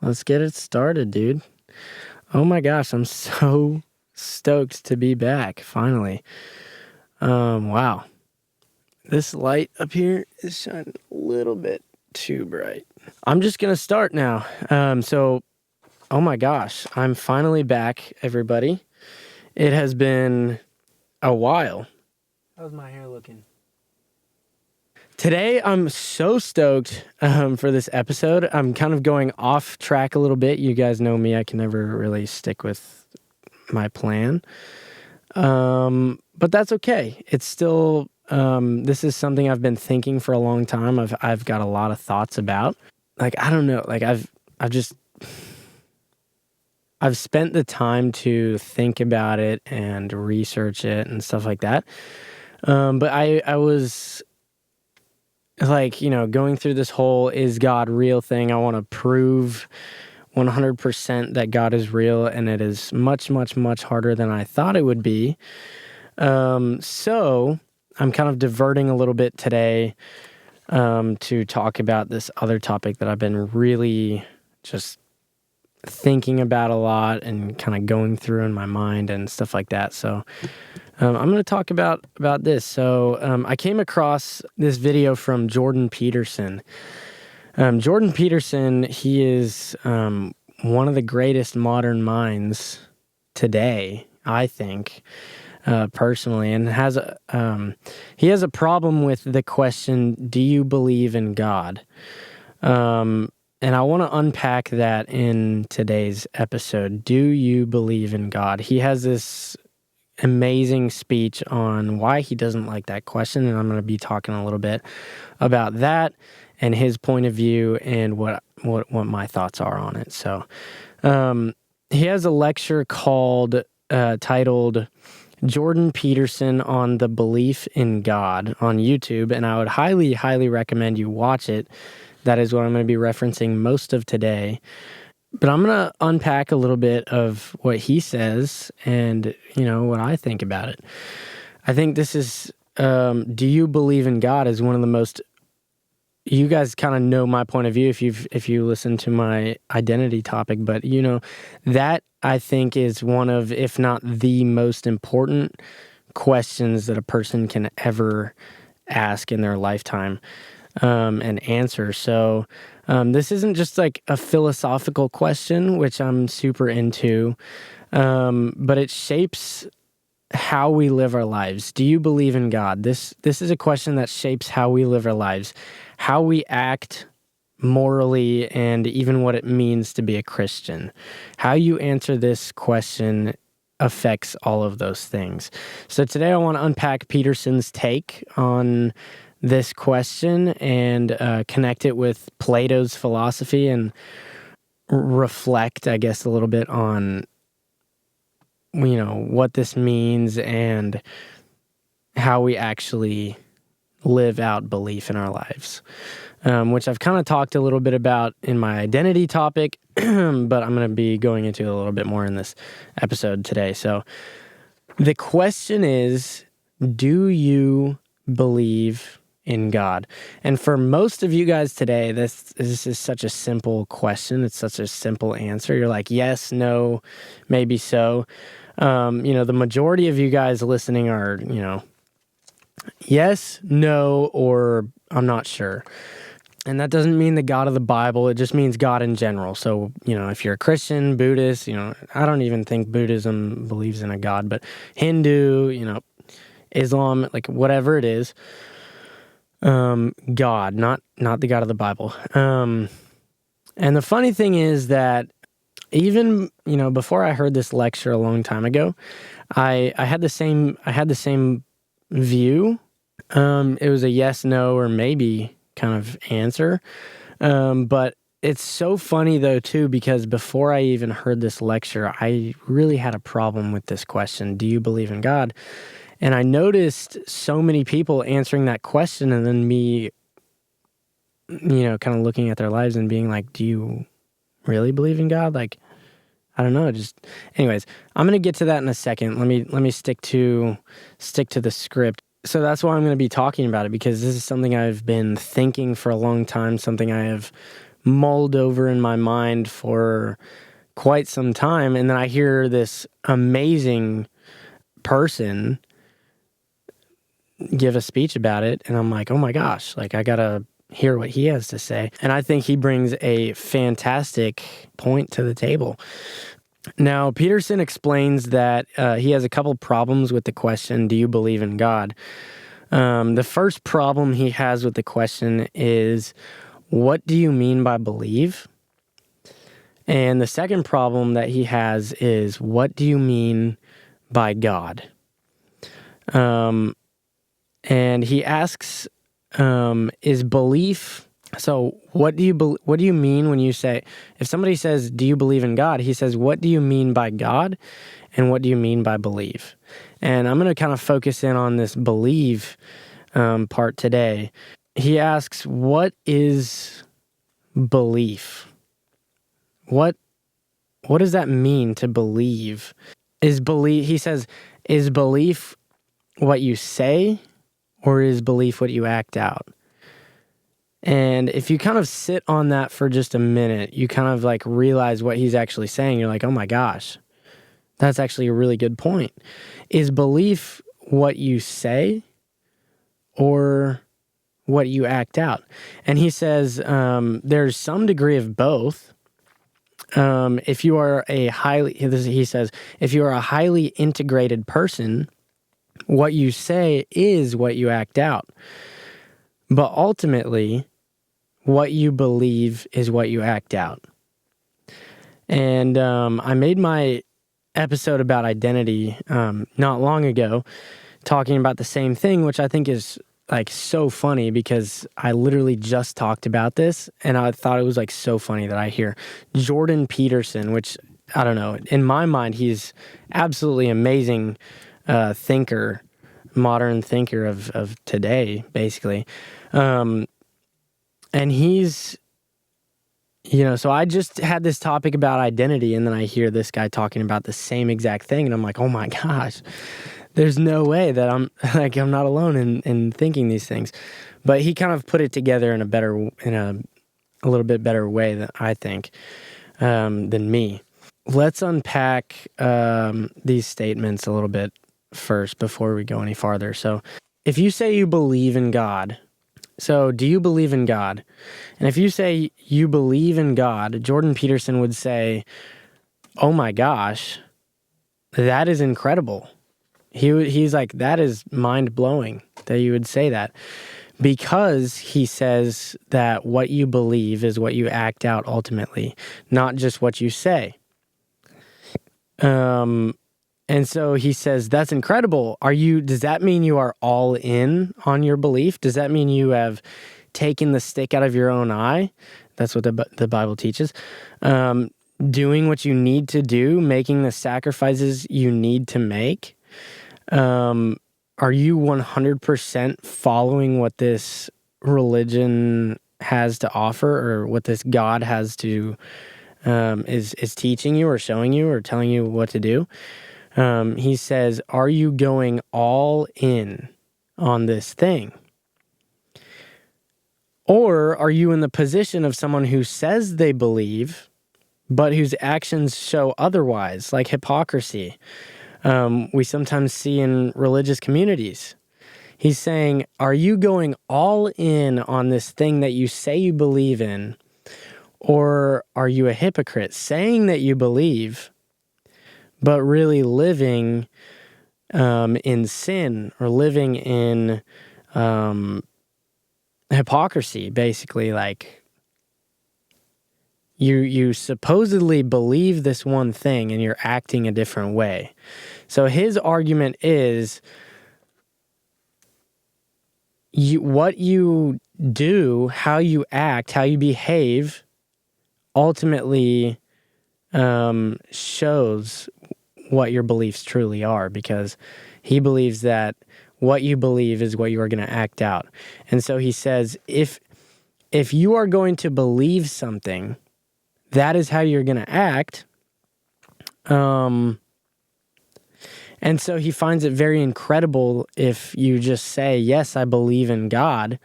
Let's get it started, dude. Oh my gosh, I'm so stoked to be back, finally. Wow. This light up here is shining a little bit too bright. I'm just gonna start now. Oh my gosh, I'm finally back, everybody. It has been a while. How's my hair looking? Today, I'm so stoked for this episode. I'm kind of going off track a little bit. You guys know me. I can never really stick with my plan. But that's okay. It's still, this is something I've been thinking for a long time. I've got a lot of thoughts about. Like, I don't know. Like, I've spent the time to think about it and research it and stuff like that. But I was like, going through this whole is God real thing. I want to prove 100% that God is real, and it is much, much, much harder than I thought it would be. So I'm kind of diverting a little bit today to talk about this other topic that I've been really just thinking about a lot and kind of going through in my mind and stuff like that. So I'm going to talk about this. So I came across this video from Jordan Peterson. Jordan Peterson, he is one of the greatest modern minds today, I think, personally, and he has a problem with the question, do you believe in God? And I want to unpack that in today's episode. Do you believe in God? He has this amazing speech on why he doesn't like that question, and I'm going to be talking a little bit about that and his point of view and what my thoughts are on it. So he has a lecture titled Jordan Peterson on the Belief in God on YouTube, and I would highly, highly recommend you watch it. That is what I'm going to be referencing most of today. But I'm going to unpack a little bit of what he says and, what I think about it. I think this is, do you believe in God is one of the most, you guys kind of know my point of view if you listen to my identity topic, but that I think is one of, if not the most important questions that a person can ever ask in their lifetime. And answer. So this isn't just like a philosophical question, which I'm super into, but it shapes how we live our lives. Do you believe in God? This is a question that shapes how we live our lives, how we act morally, and even what it means to be a Christian. How you answer this question affects all of those things. So today I want to unpack Peterson's take on this question and connect it with Plato's philosophy and reflect, I guess, a little bit on, what this means and how we actually live out belief in our lives, which I've kind of talked a little bit about in my identity topic, but I'm going to be going into a little bit more in this episode today. So the question is, do you believe in God? And for most of you guys today, this is such a simple question. It's such a simple answer. You're like, yes, no, maybe so. The majority of you guys listening are, yes, no, or I'm not sure. And that doesn't mean the God of the Bible. It just means God in general. So, if you're a Christian, Buddhist, I don't even think Buddhism believes in a God, but Hindu, Islam, like whatever it is, God, not the God of the Bible. And the funny thing is that even, before I heard this lecture a long time ago, I had the same view. It was a yes, no, or maybe kind of answer. But it's so funny though too, because before I even heard this lecture, I really had a problem with this question. Do you believe in God? And I noticed so many people answering that question and then me, kind of looking at their lives and being like, do you really believe in God? Like, I don't know. Anyways, I'm going to get to that in a second. Let me stick to the script. So that's why I'm going to be talking about it, because this is something I've been thinking for a long time, something I have mulled over in my mind for quite some time. And then I hear this amazing person give a speech about it, and I'm like, oh my gosh, like I gotta hear what he has to say. And I think he brings a fantastic point to the table. Now, Peterson explains that he has a couple problems with the question, do you believe in God? The first problem he has with the question is, what do you mean by believe? And the second problem that he has is, what do you mean by God? And he asks, is belief... So what do you mean when you say, if somebody says, do you believe in God? He says, what do you mean by God? And what do you mean by believe? And I'm going to kind of focus in on this believe part today. He asks, what is belief? What does that mean to believe? He says, is belief what you say, or is belief what you act out? And if you kind of sit on that for just a minute, you kind of like realize what he's actually saying. You're like, oh my gosh, that's actually a really good point. Is belief what you say or what you act out? And he says there's some degree of both. If you are a highly integrated person, what you say is what you act out. But ultimately, what you believe is what you act out. And I made my episode about identity not long ago, talking about the same thing, which I think is like so funny because I literally just talked about this, and I thought it was like so funny that I hear Jordan Peterson, which I don't know, in my mind, he's absolutely amazing thinker, modern thinker of today, basically. And he's, so I just had this topic about identity, and then I hear this guy talking about the same exact thing, and I'm like, oh my gosh, there's no way that I'm not alone in thinking these things. But he kind of put it together in a little bit better way than I think, than me. Let's unpack these statements a little bit first before we go any farther. So if you say you believe in God, so do you believe in God? And if you say you believe in God, Jordan Peterson would say, oh my gosh, that is incredible. He's like, that is mind-blowing that you would say that. Because he says that what you believe is what you act out ultimately, not just what you say. And so he says, that's incredible. Does that mean you are all in on your belief? Does that mean you have taken the stick out of your own eye? That's what the Bible teaches. Doing what you need to do, making the sacrifices you need to make. Are you 100% following what this religion has to offer, or what this God has to is teaching you or showing you or telling you what to do? He says, are you going all in on this thing? Or are you in the position of someone who says they believe, but whose actions show otherwise, like hypocrisy? We sometimes see in religious communities. He's saying, are you going all in on this thing that you say you believe in, or are you a hypocrite saying that you believe, but really living in sin or living in hypocrisy, basically? Like you supposedly believe this one thing and you're acting a different way. So his argument is what you do, how you act, how you behave, ultimately shows what your beliefs truly are, because he believes that what you believe is what you are going to act out. And so he says, if you are going to believe something, that is how you're going to act. And so he finds it very incredible if you just say, yes, I believe in God,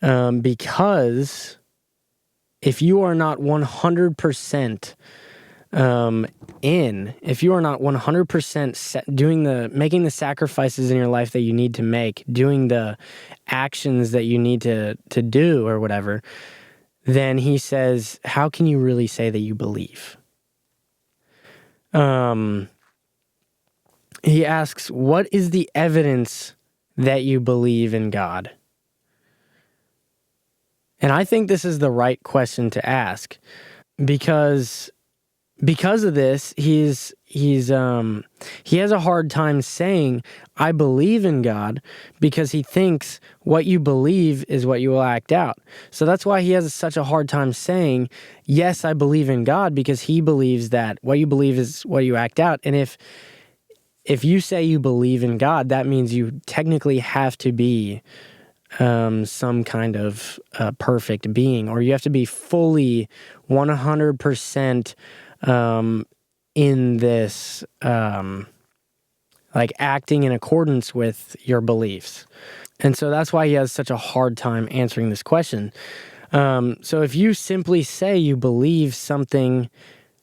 because if you are not 100% if you are not 100% making the sacrifices in your life that you need to make, doing the actions that you need to do or whatever, then he says, how can you really say that you believe? He asks, what is the evidence that you believe in God? And I think this is the right question to ask because of this, he has a hard time saying, I believe in God, because he thinks what you believe is what you will act out. So that's why he has such a hard time saying, yes, I believe in God, because he believes that what you believe is what you act out. And if you say you believe in God, that means you technically have to be some kind of perfect being, or you have to be fully 100% in this, like acting in accordance with your beliefs. And so that's why he has such a hard time answering this question. So if you simply say you believe something,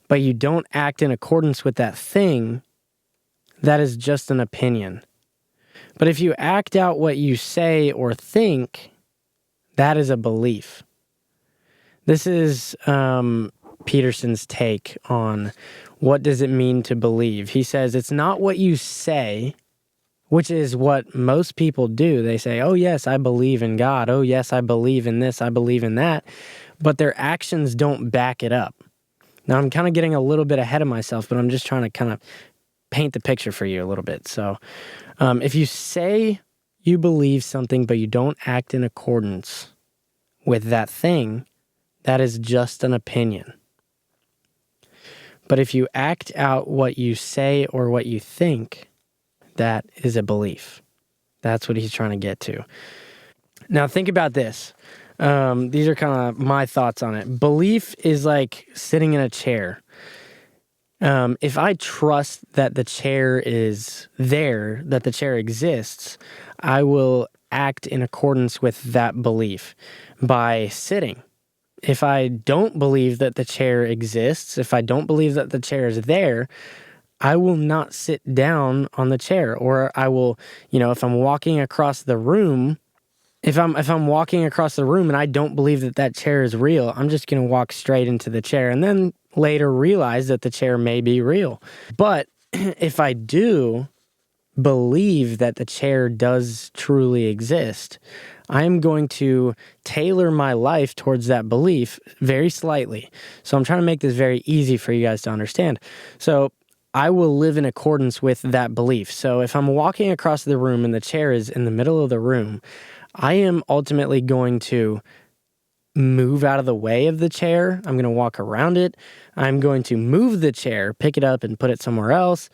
but you don't act in accordance with that thing, that is just an opinion. But if you act out what you say or think, that is a belief. This is Peterson's take on what does it mean to believe. He says it's not what you say, which is what most people do. They say, oh yes, I believe in God. Oh yes, I believe in this. I believe in that. But their actions don't back it up. Now I'm kind of getting a little bit ahead of myself, but I'm just trying to kind of paint the picture for you a little bit. So if you say you believe something, but you don't act in accordance with that thing, that is just an opinion. But if you act out what you say or what you think, that is a belief. That's what he's trying to get to. Now think about this. These are kind of my thoughts on it. Belief is like sitting in a chair. If I trust that the chair is there, that the chair exists, I will act in accordance with that belief by sitting. If I don't believe that the chair exists, if I don't believe that the chair is there, I will not sit down on the chair. Or I will, if I'm walking across the room, if I'm walking across the room and I don't believe that that chair is real, I'm just going to walk straight into the chair and then later realize that the chair may be real. But if I do believe that the chair does truly exist, I'm going to tailor my life towards that belief very slightly. So I'm trying to make this very easy for you guys to understand. So I will live in accordance with that belief. So if I'm walking across the room and the chair is in the middle of the room, I am ultimately going to move out of the way of the chair. I'm going to walk around it. I'm going to move the chair, pick it up and put it somewhere else.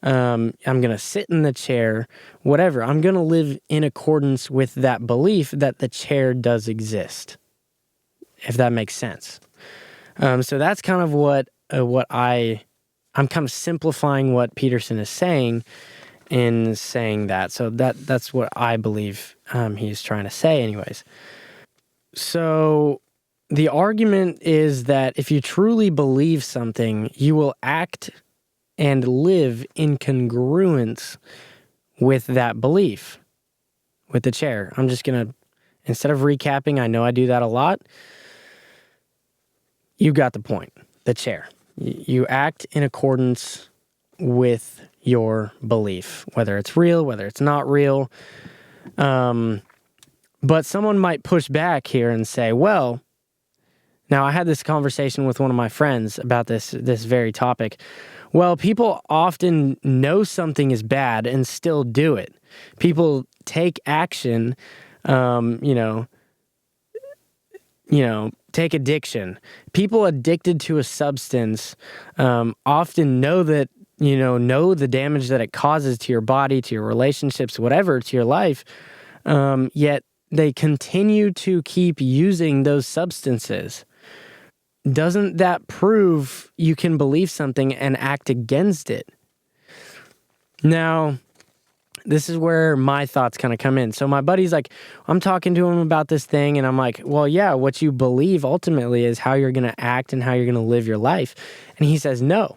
I'm going to sit in the chair, whatever. I'm going to live in accordance with that belief that the chair does exist, if that makes sense. So that's kind of what I'm kind of simplifying what Peterson is saying in saying that. So that's what I believe he's trying to say anyways. So the argument is that if you truly believe something, you will act and live in congruence with that belief, with the chair. I'm just going to, instead of recapping, I know I do that a lot. You got the point. The chair. You act in accordance with your belief, whether it's real, whether it's not real. But someone might push back here and say, well, now I had this conversation with one of my friends about this very topic. Well, people often know something is bad and still do it. People take action, take addiction. People addicted to a substance often know that, know the damage that it causes to your body, to your relationships, whatever, to your life, yet they continue to keep using those substances. Doesn't that prove you can believe something and act against it? Now, this is where my thoughts kind of come in. So my buddy's like, I'm talking to him about this thing, and I'm like, well, yeah, what you believe ultimately is how you're going to act and how you're going to live your life. And he says, no.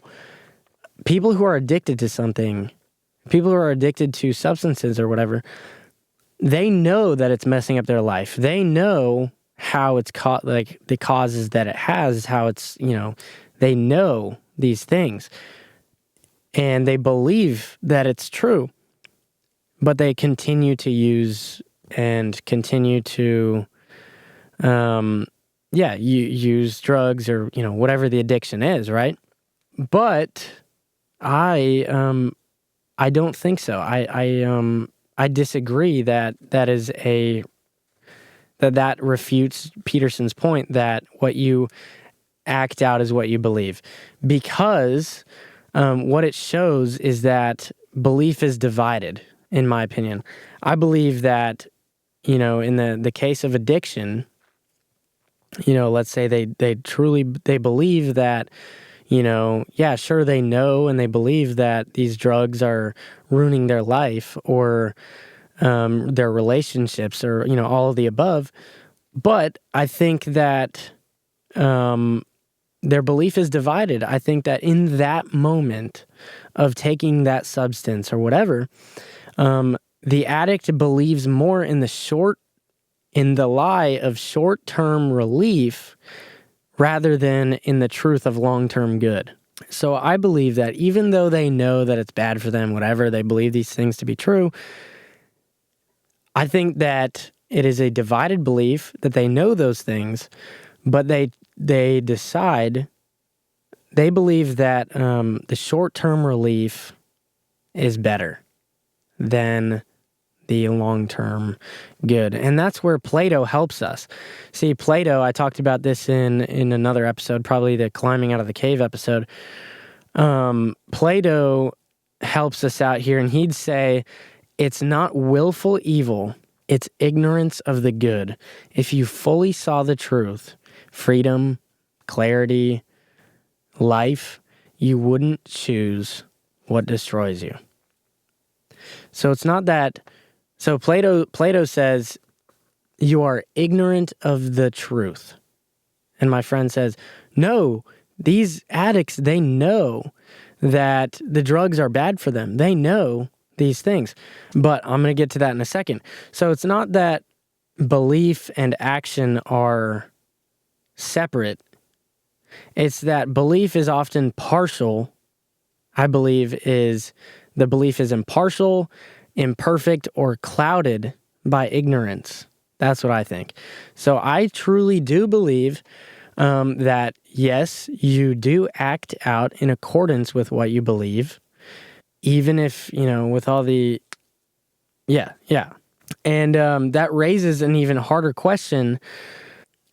People who are addicted to something, people who are addicted to substances or whatever, they know that it's messing up their life. They know how it's like the causes that it has, how it's, they know these things. And they believe that it's true. But they continue to use and continue to, use drugs or, whatever the addiction is, right? But I don't think so. I disagree that that refutes Peterson's point that what you act out is what you believe, because what it shows is that belief is divided. In my opinion, I believe that, in the case of addiction, let's say they truly believe that, sure, they know and they believe that these drugs are ruining their life or their relationships or, all of the above. But I think that their belief is divided. I think that in that moment of taking that substance or whatever, the addict believes more in the lie of short-term relief rather than in the truth of long-term good. So I believe that even though they know that it's bad for them, whatever, they believe these things to be true, I think that it is a divided belief that they know those things, but they believe that the short-term relief is better than the long-term good. And that's where Plato helps us. See, Plato, I talked about this in another episode, probably the climbing out of the cave episode. Plato helps us out here, and he'd say, it's not willful evil, it's ignorance of the good. If you fully saw the truth, freedom, clarity, life, you wouldn't choose what destroys you. So it's not that. So Plato says you are ignorant of the truth. And my friend says, no, these addicts, they know that the drugs are bad for them. They know these things. But I'm going to get to that in a second. So it's not that belief and action are separate. It's that belief is often partial. I believe the belief is impartial, imperfect, or clouded by ignorance. That's what I think. So I truly do believe that, yes, you do act out in accordance with what you believe, even if, with all the... Yeah. And that raises an even harder question.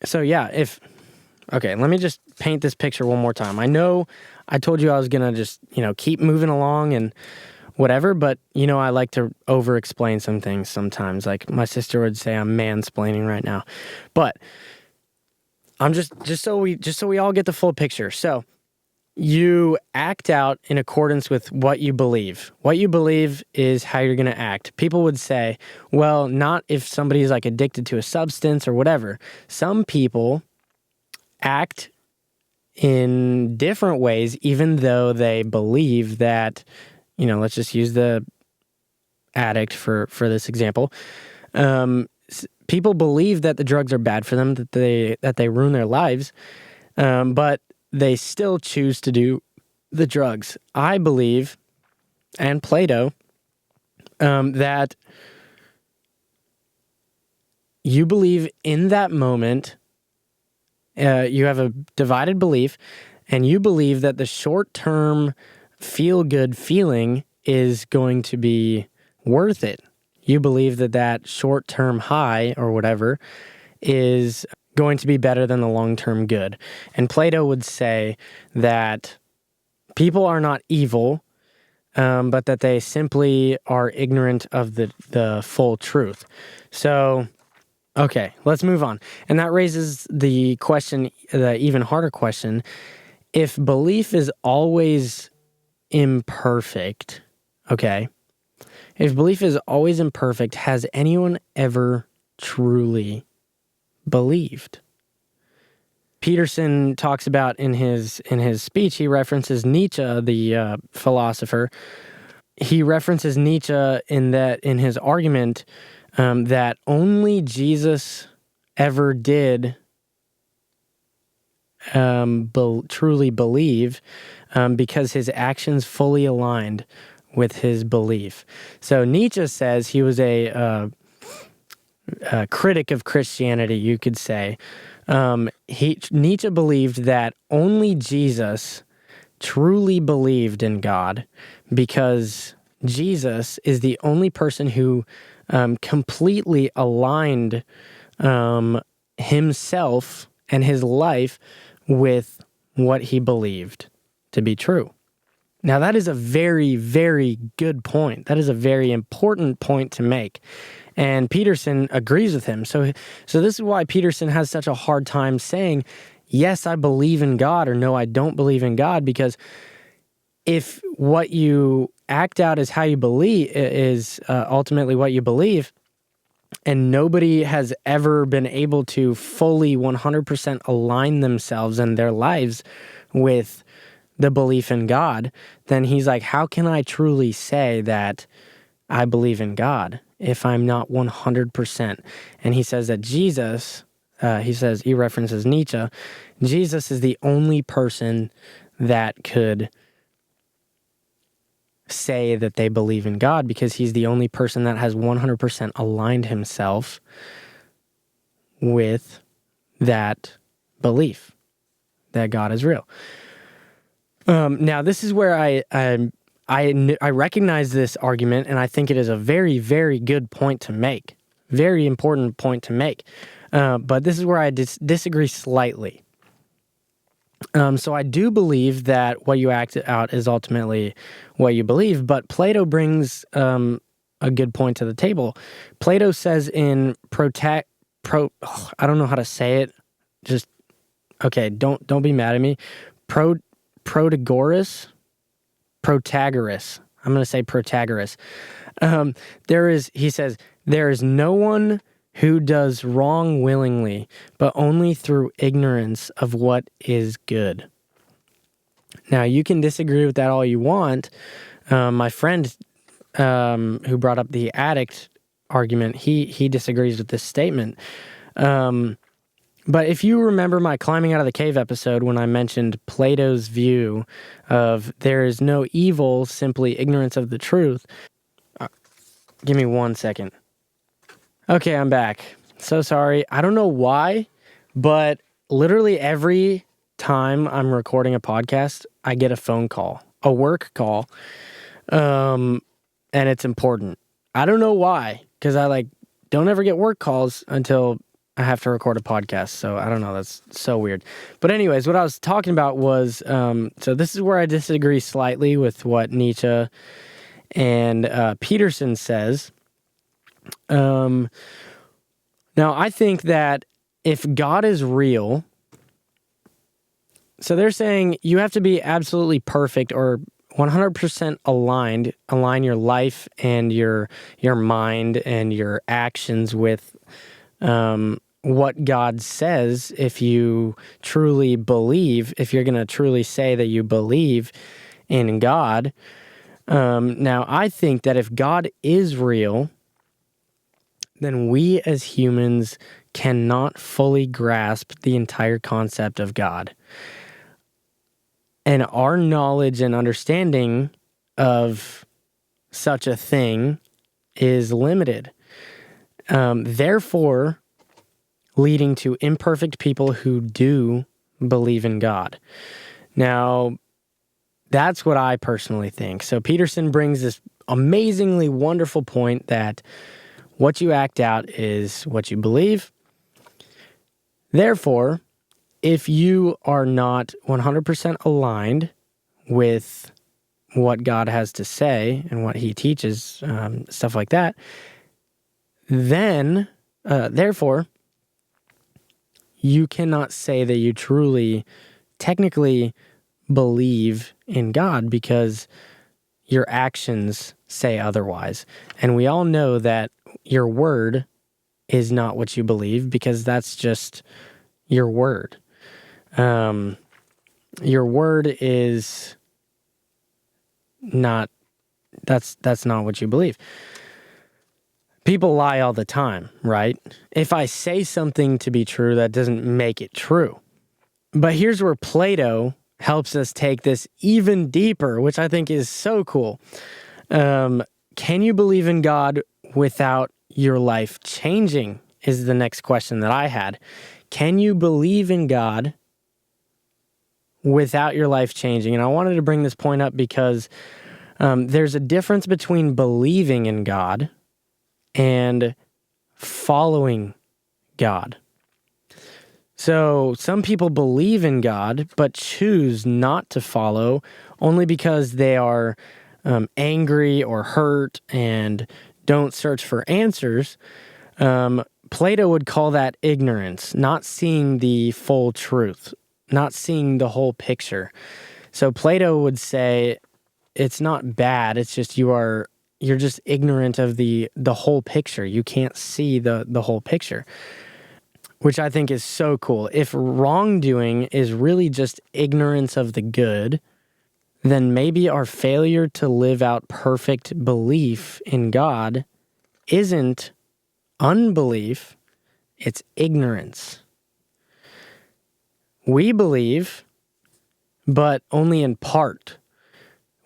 So, okay, let me just paint this picture one more time. I know I told you I was going to just, keep moving along and whatever, but, I like to over-explain some things sometimes. Like my sister would say I'm mansplaining right now. But I'm just so we all get the full picture. So you act out in accordance with what you believe. What you believe is how you're going to act. People would say, well, not if somebody's like addicted to a substance or whatever. Some people act in different ways, even though they believe that, let's just use the addict for this example. People believe that the drugs are bad for them, that they ruin their lives, but they still choose to do the drugs. I believe, and Plato, that you believe in that moment. You have a divided belief, and you believe that the short-term feel-good feeling is going to be worth it. You believe that short-term high or whatever is going to be better than the long-term good. And Plato would say that people are not evil, but that they simply are ignorant of the full truth. So... okay, let's move on. And that raises the question, the even harder question. If belief is always imperfect, okay, If belief is always imperfect, has anyone ever truly believed? Peterson talks about in his speech, he references Nietzsche, the philosopher. He references Nietzsche in his argument that only Jesus ever did truly believe because his actions fully aligned with his belief. So Nietzsche says he was a critic of Christianity, you could say. Nietzsche believed that only Jesus truly believed in God because Jesus is the only person who completely aligned himself and his life with what he believed to be true. Now, that is a very, very good point. That is a very important point to make. And Peterson agrees with him. So this is why Peterson has such a hard time saying, yes, I believe in God, or no, I don't believe in God, because if what you act out is how you believe is ultimately what you believe, and nobody has ever been able to fully 100% align themselves and their lives with the belief in God, then he's like, how can I truly say that I believe in God if I'm not 100%? And he says that Jesus, he references Nietzsche, Jesus is the only person that could say that they believe in God because he's the only person that has 100% aligned himself with that belief that God is real. Now, this is where I recognize this argument, and I think it is a very, very good point to make, very important point to make. But this is where I disagree slightly. So I do believe that what you act out is ultimately what you believe, but Plato brings a good point to the table. Plato says in I don't know how to say it. Just okay. Don't be mad at me. Protagoras. I'm going to say Protagoras. He says, there is no one who does wrong willingly, but only through ignorance of what is good. Now, you can disagree with that all you want. My friend who brought up the addict argument, he disagrees with this statement. But if you remember my climbing out of the cave episode when I mentioned Plato's view of there is no evil, simply ignorance of the truth. Give me 1 second. Okay, I'm back. So sorry. I don't know why, but literally every time I'm recording a podcast, I get a phone call, a work call, and it's important. I don't know why, because I don't ever get work calls until I have to record a podcast, so I don't know. That's so weird. But anyways, what I was talking about was, so this is where I disagree slightly with what Nietzsche and Peterson says. Now, I think that if God is real, so they're saying you have to be absolutely perfect or 100% align your life and your mind and your actions with what God says if you truly believe, if you're going to truly say that you believe in God. Now, I think that if God is real, then we as humans cannot fully grasp the entire concept of God. And our knowledge and understanding of such a thing is limited. Therefore, leading to imperfect people who do believe in God. Now, that's what I personally think. So Peterson brings this amazingly wonderful point that what you act out is what you believe. Therefore, if you are not 100% aligned with what God has to say and what he teaches, stuff like that, then, therefore, you cannot say that you truly, technically believe in God because your actions say otherwise. And we all know that your word is not what you believe, because that's just your word. Your word is not, that's not what you believe. People lie all the time, right? If I say something to be true, that doesn't make it true. But here's where Plato helps us take this even deeper, which I think is so cool. Can you believe in God without your life changing, is the next question that I had. Can you believe in God without your life changing? And I wanted to bring this point up because there's a difference between believing in God and following God. So some people believe in God but choose not to follow only because they are angry or hurt and don't search for answers. Plato would call that ignorance, not seeing the full truth, not seeing the whole picture. So Plato would say it's not bad, it's just you're just ignorant of the whole picture. You can't see the whole picture, which I think is so cool. If wrongdoing is really just ignorance of the good, then maybe our failure to live out perfect belief in God isn't unbelief, it's ignorance. We believe, but only in part.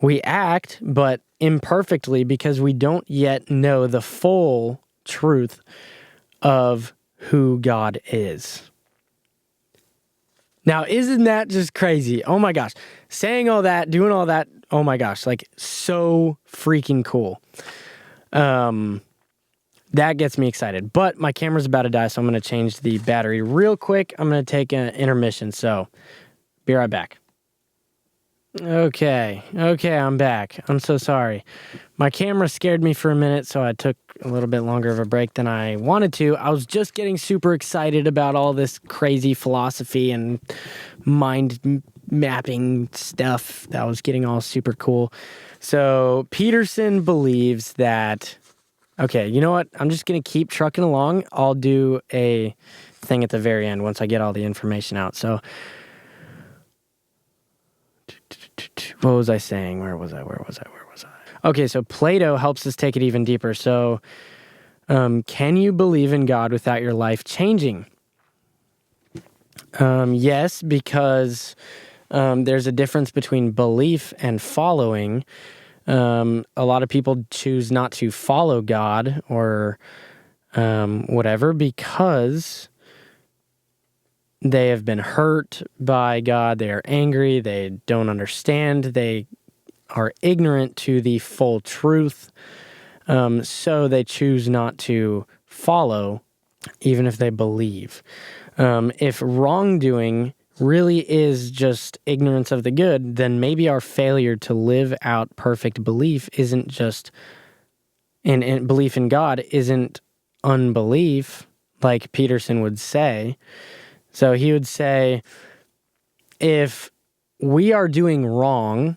We act, but imperfectly, because we don't yet know the full truth of who God is. Now, isn't that just crazy? Oh my gosh. Saying all that, doing all that, oh my gosh, like so freaking cool. That gets me excited. But my camera's about to die, so I'm going to change the battery real quick. I'm going to take an intermission, so be right back. Okay, I'm back. I'm so sorry. My camera scared me for a minute, so I took a little bit longer of a break than I wanted to. I was just getting super excited about all this crazy philosophy and mind mapping stuff that was getting all super cool. So Peterson believes that, okay, you know what? I'm just going to keep trucking along. I'll do a thing at the very end once I get all the information out. So what was I saying? Where was I? Okay, so Plato helps us take it even deeper. So, can you believe in God without your life changing? Yes, because there's a difference between belief and following. A lot of people choose not to follow God or whatever because they have been hurt by God. They are angry. They don't understand. They are ignorant to the full truth. So they choose not to follow, even if they believe. If wrongdoing really is just ignorance of the good, then maybe our failure to live out perfect belief isn't just, and belief in God isn't unbelief, like Peterson would say. So he would say, if we are doing wrong,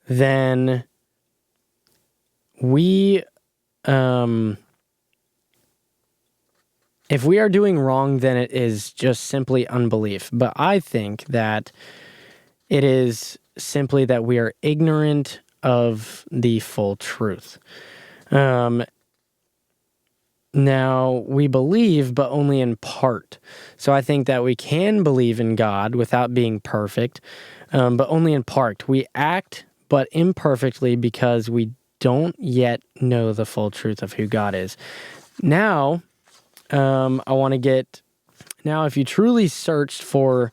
then if we are doing wrong, then it is just simply unbelief. But I think that it is simply that we are ignorant of the full truth. Now, we believe, but only in part. So I think that we can believe in God without being perfect, but only in part. We act, but imperfectly, because we don't yet know the full truth of who God is. Now, if you truly searched for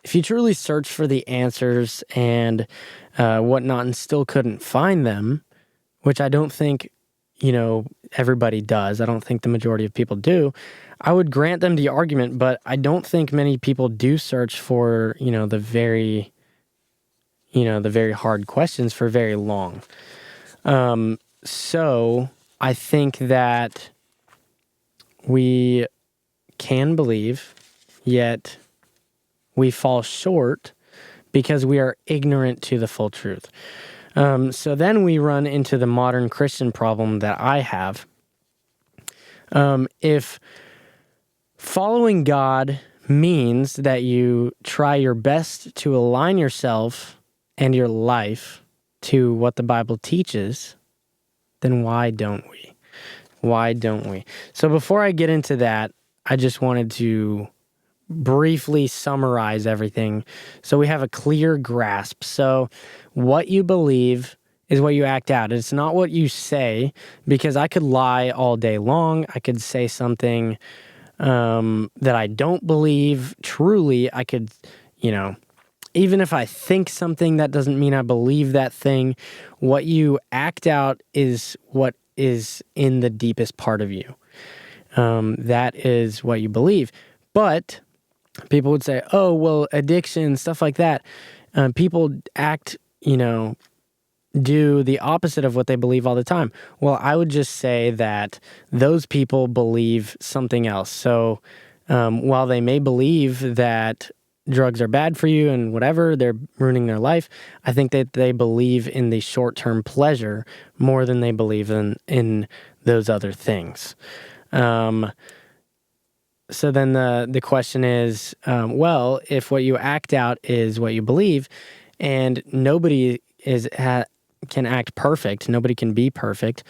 the answers and whatnot and still couldn't find them, which I don't think, everybody does. I don't think the majority of people do. I would grant them the argument, but I don't think many people do search for, the very hard questions for very long. So I think that we can believe, yet we fall short because we are ignorant to the full truth. So then we run into the modern Christian problem that I have. If following God means that you try your best to align yourself and your life to what the Bible teaches, then why don't we? Why don't we? So before I get into that, I just wanted to briefly summarize everything so we have a clear grasp. So what you believe is what you act out. It's not what you say, because I could lie all day long. I could say something that I don't believe truly. I could, even if I think something, that doesn't mean I believe that thing. What you act out is what is in the deepest part of you. That is what you believe. But people would say, oh, well, addiction, stuff like that. People act, do the opposite of what they believe all the time. Well, I would just say that those people believe something else. So while they may believe that drugs are bad for you and whatever, they're ruining their life, I think that they believe in the short-term pleasure more than they believe in those other things. So then the question is, well, if what you act out is what you believe, and nobody can act perfect, nobody can be perfect,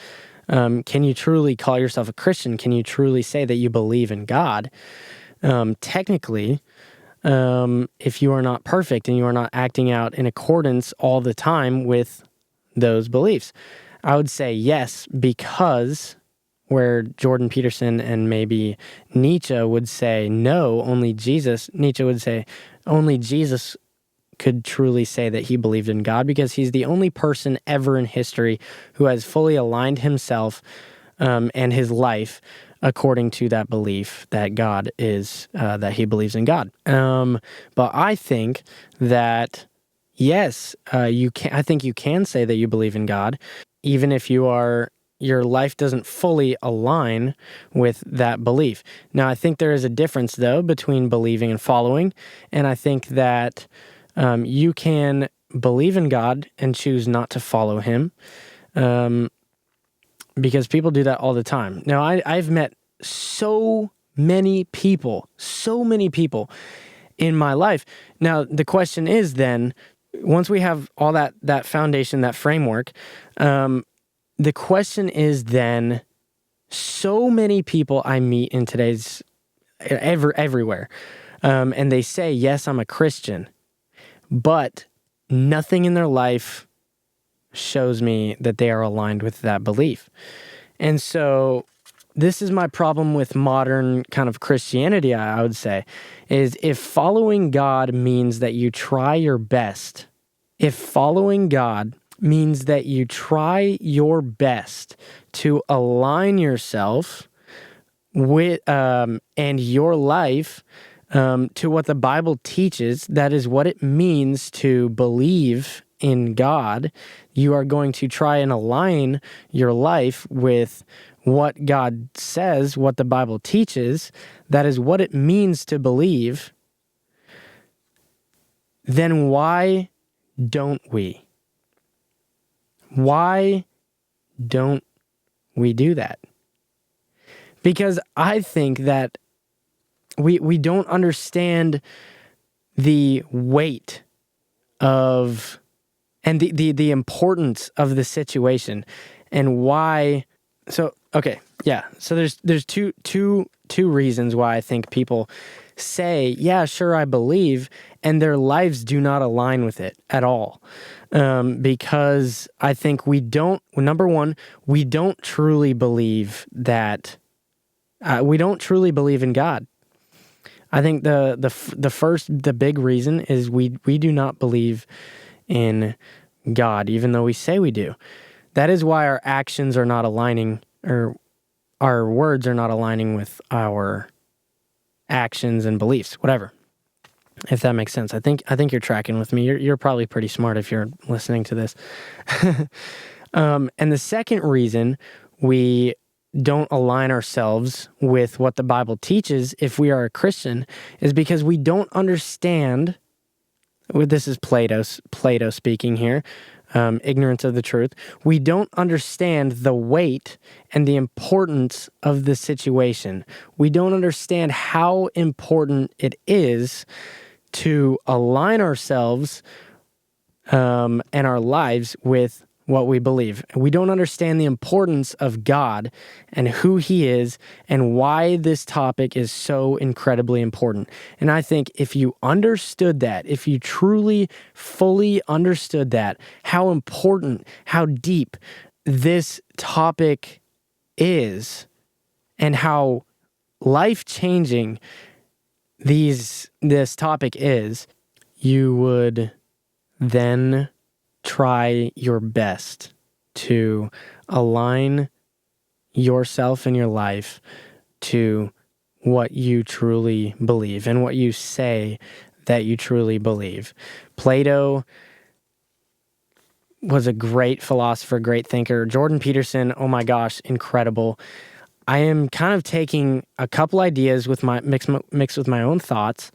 can you truly call yourself a Christian? Can you truly say that you believe in God? Technically, if you are not perfect and you are not acting out in accordance all the time with those beliefs, I would say yes, because where Jordan Peterson and maybe Nietzsche would say no, Nietzsche would say only Jesus could truly say that he believed in God, because he's the only person ever in history who has fully aligned himself and his life according to that belief that God is, that he believes in God. But I think that, yes, I think you can say that you believe in God, even if your life doesn't fully align with that belief. Now, I think there is a difference, though, between believing and following, and I think that you can believe in God and choose not to follow him, because people do that all the time. Now, I've met so many people in my life. Now, the question is then, once we have all that foundation, that framework, the question is then, so many people I meet in today's, everywhere, and they say, yes, I'm a Christian, but nothing in their life shows me that they are aligned with that belief. And so this is my problem with modern kind of Christianity, I would say, is if following God means that you try your best, if following God means that you try your best to align yourself with and your life to what the Bible teaches, that is what it means to believe in God, you are going to try and align your life with what God says, what the Bible teaches, that is what it means to believe, then why don't we? Why don't we do that? Because I think that we don't understand the weight of and the importance of the situation and why. So okay, yeah. So there's two reasons why I think people say, yeah, sure, I believe, and their lives do not align with it at all. Because I think number one, we don't truly believe that, we don't truly believe in God. I think the big reason is we do not believe in God, even though we say we do. That is why our actions are not aligning, or our words are not aligning with our actions and beliefs, whatever. If that makes sense. I think you're tracking with me. You're probably pretty smart if you're listening to this. And the second reason we don't align ourselves with what the Bible teaches if we are a Christian is because we don't understand. This is Plato speaking here. ignorance of the truth. We don't understand the weight and the importance of the situation. We don't understand how important it is to align ourselves and our lives with what we believe. We don't understand the importance of God and who He is and why this topic is so incredibly important. And I think if you understood that, if you truly, fully understood that, how important, how deep this topic is, and how life-changing this topic is, you would then try your best to align yourself and your life to what you truly believe and what you say that you truly believe. Plato was a great philosopher, great thinker. Jordan Peterson, oh my gosh, incredible. I am kind of taking a couple ideas with my mixed with my own thoughts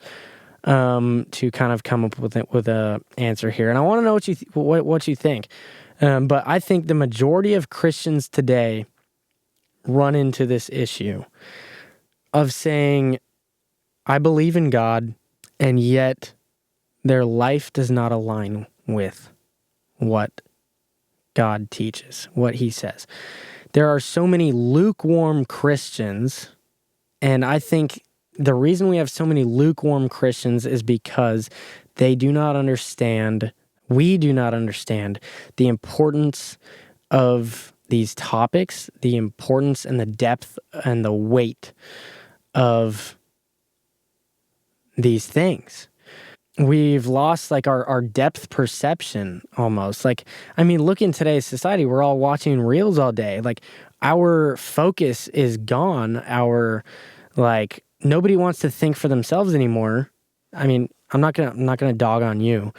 to kind of come up with a answer here, and I want to know what you think. But I think the majority of Christians today run into this issue of saying, "I believe in God," and yet their life does not align with what God teaches, what He says. There are so many lukewarm Christians, and I think the reason we have so many lukewarm Christians is because we do not understand the importance of these topics, the importance and the depth and the weight of these things. We've lost our depth perception almost. Look in today's society, we're all watching reels all day. Our focus is gone. Nobody wants to think for themselves anymore. I'm not gonna dog on you,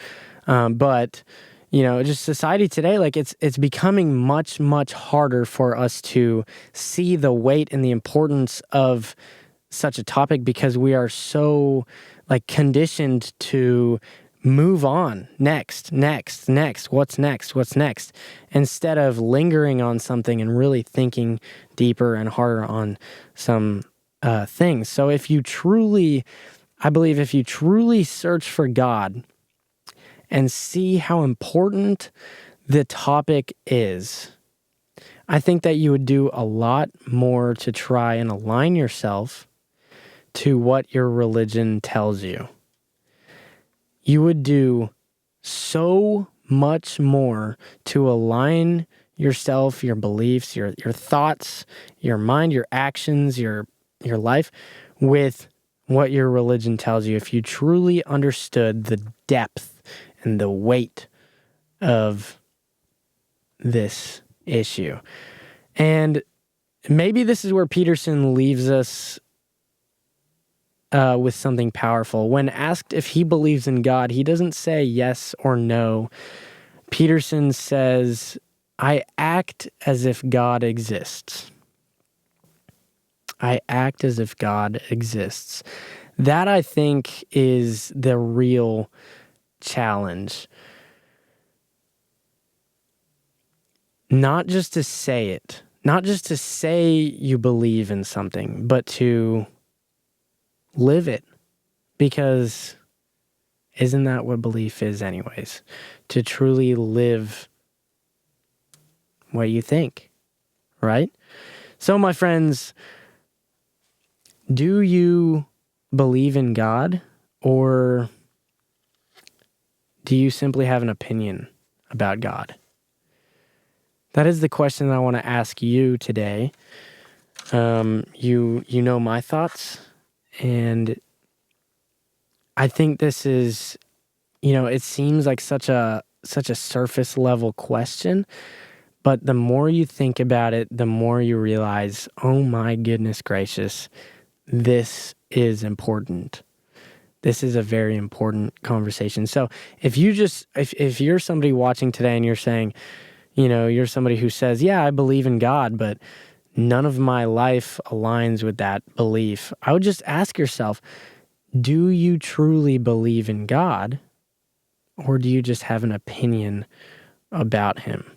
but just society today, it's becoming much, much harder for us to see the weight and the importance of such a topic because we are so conditioned to move on. Next. What's next? Instead of lingering on something and really thinking deeper and harder on some things. So I believe if you truly search for God and see how important the topic is, I think that you would do a lot more to try and align yourself to what your religion tells you. You would do so much more to align yourself, your beliefs, your thoughts, your mind, your actions, your life with what your religion tells you if you truly understood the depth and the weight of this issue. And maybe this is where Peterson leaves us with something powerful. When asked if he believes in God, he doesn't say yes or no. Peterson says, "I act as if God exists." I act as if God exists. That, I think, is the real challenge. Not just to say it, not just to say you believe in something, but to live it. Because isn't that what belief is anyways? To truly live what you think, right? So, my friends, do you believe in God, or do you simply have an opinion about God? That is the question that I want to ask you today. You know my thoughts, and I think this is, it seems like such a surface level question, but the more you think about it, the more you realize, oh my goodness gracious, this is important. This is a very important conversation. So if you're somebody watching today and you're saying, you're somebody who says, yeah, I believe in God, but none of my life aligns with that belief, I would just ask yourself, do you truly believe in God, or do you just have an opinion about him.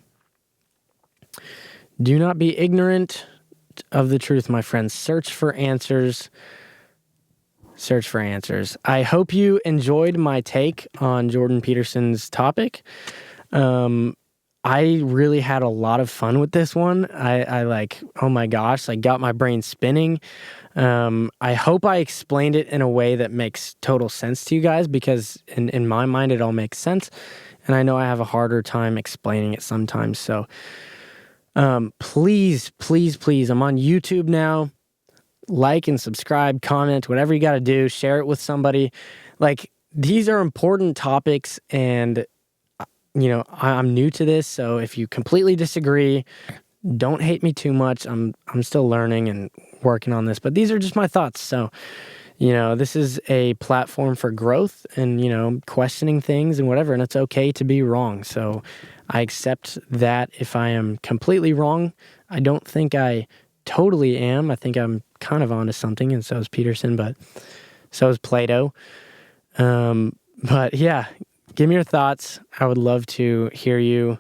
Do not be ignorant of the truth, my friends. Search for answers. Search for answers. I hope you enjoyed my take on Jordan Peterson's topic. I really had a lot of fun with this one. I like, oh my gosh, like got my brain spinning. I hope I explained it in a way that makes total sense to you guys, because in my mind, it all makes sense. And I know I have a harder time explaining it sometimes. So please, please, please, I'm on YouTube now. Like and subscribe, comment, whatever you got to do, share it with somebody. Like, these are important topics, and I'm new to this, so if you completely disagree, don't hate me too much. I'm still learning and working on this, but these are just my thoughts. So, this is a platform for growth and, questioning things and whatever, and it's okay to be wrong. So I accept that if I am completely wrong. I don't think I totally am. I think I'm kind of onto something, and so is Peterson, but so is Plato. But yeah, give me your thoughts. I would love to hear you.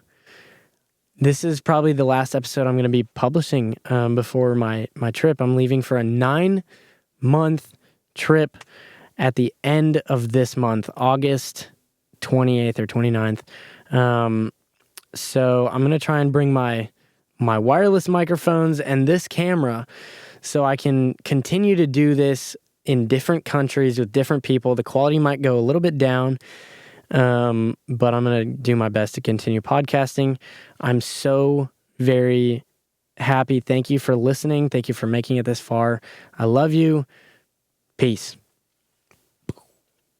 This is probably the last episode I'm going to be publishing before my trip. I'm leaving for a 9-month trip at the end of this month, August 28th or 29th. So I'm going to try and bring my wireless microphones and this camera so I can continue to do this in different countries with different people. The quality might go a little bit down, but I'm going to do my best to continue podcasting. I'm so very happy. Thank you for listening. Thank you for making it this far. I love you. Peace.